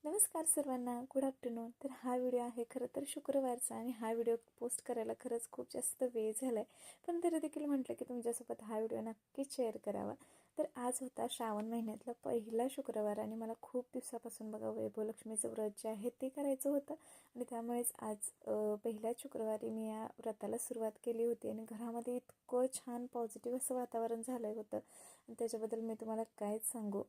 नमस्कार सर्वांना, good afternoon. तर हा व्हिडिओ आहे खरं तर शुक्रवारचा आणि हा व्हिडिओ पोस्ट करायला खरंच खूप जास्त वेळ झाला आहे. पण तरी देखील म्हटलं की तुमच्यासोबत हा व्हिडिओ नक्कीच शेअर करावा. तर आज होता श्रावण महिन्यातला पहिला शुक्रवार आणि मला खूप दिवसापासून बघा वैभवलक्ष्मीचं व्रत जे आहे ते करायचं होतं आणि त्यामुळेच आज पहिल्याच शुक्रवारी मी या व्रताला सुरुवात केली होती आणि घरामध्ये इतकं छान पॉझिटिव्ह असं वातावरण झालं होतं आणि त्याच्याबद्दल मी तुम्हाला कायच सांगू.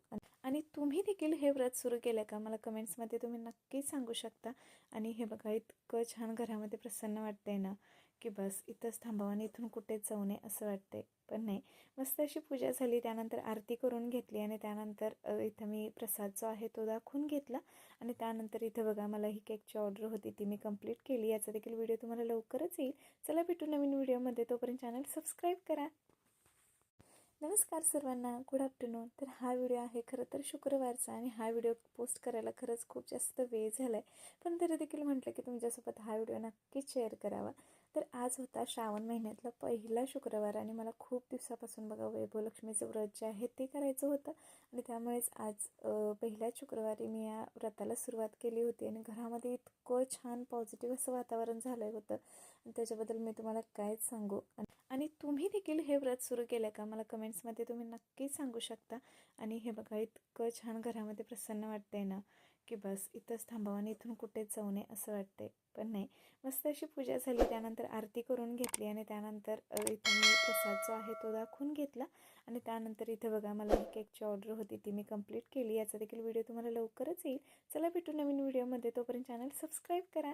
आणि तुम्ही देखील हे व्रत सुरू केलं का मला कमेंट्समध्ये तुम्ही नक्कीच सांगू शकता. आणि हे बघा इतकं छान घरामध्ये प्रसन्न वाटतंय ना की बस इथंच थांबावं आणि इथून कुठेच जाऊ नये असं वाटतंय. पण नाही, मस्त अशी पूजा झाली, त्यानंतर आरती करून घेतली आणि त्यानंतर इथं मी प्रसाद जो आहे तो दाखवून घेतला आणि त्यानंतर इथं बघा मला ही केकची ऑर्डर होती ती मी कंप्लीट केली. याचा देखील व्हिडिओ तुम्हाला लवकरच येईल. चला भेटू नवीन व्हिडिओमध्ये, तोपर्यंत चॅनल सबस्क्राईब करा. नमस्कार सर्वांना, गुड आफ्टरनून. तर हा व्हिडिओ आहे खरं तर शुक्रवारचा आणि हा व्हिडिओ पोस्ट करायला खरंच खूप जास्त वेळ झाला आहे. पण तरी देखील म्हटलं की तुमच्यासोबत हा व्हिडिओ नक्कीच शेअर करावा. तर आज होता श्रावण महिन्यातला पहिला शुक्रवार आणि मला खूप दिवसापासून बघा वैभवलक्ष्मीचं व्रत जे आहे ते करायचं होतं आणि त्यामुळेच आज पहिल्याच शुक्रवारी मी या व्रताला सुरुवात केली होती आणि घरामध्ये इतकं छान पॉझिटिव्ह असं वातावरण झालं होतं आणि त्याच्याबद्दल मी तुम्हाला कायच सांगू. आणि तुम्ही देखील हे व्रत सुरू केलं का मला कमेंट्समध्ये तुम्ही नक्कीच सांगू शकता. आणि हे बघा इतकं छान घरामध्ये प्रसन्न वाटतंय ना की बस इथंच थांबावं आणि इथून कुठेच जाऊ नये असं वाटतंय. पण नाही, मस्त अशी पूजा झाली, त्यानंतर आरती करून घेतली आणि त्यानंतर इथं मी प्रसाद जो आहे तो दाखवून घेतला आणि त्यानंतर इथं बघा मला ही केकची ऑर्डर होती ती मी कंप्लीट केली. याचा देखील व्हिडिओ तुम्हाला लवकरच येईल. चला भेटू नवीन व्हिडिओमध्ये, तोपर्यंत चॅनल सबस्क्राईब करा.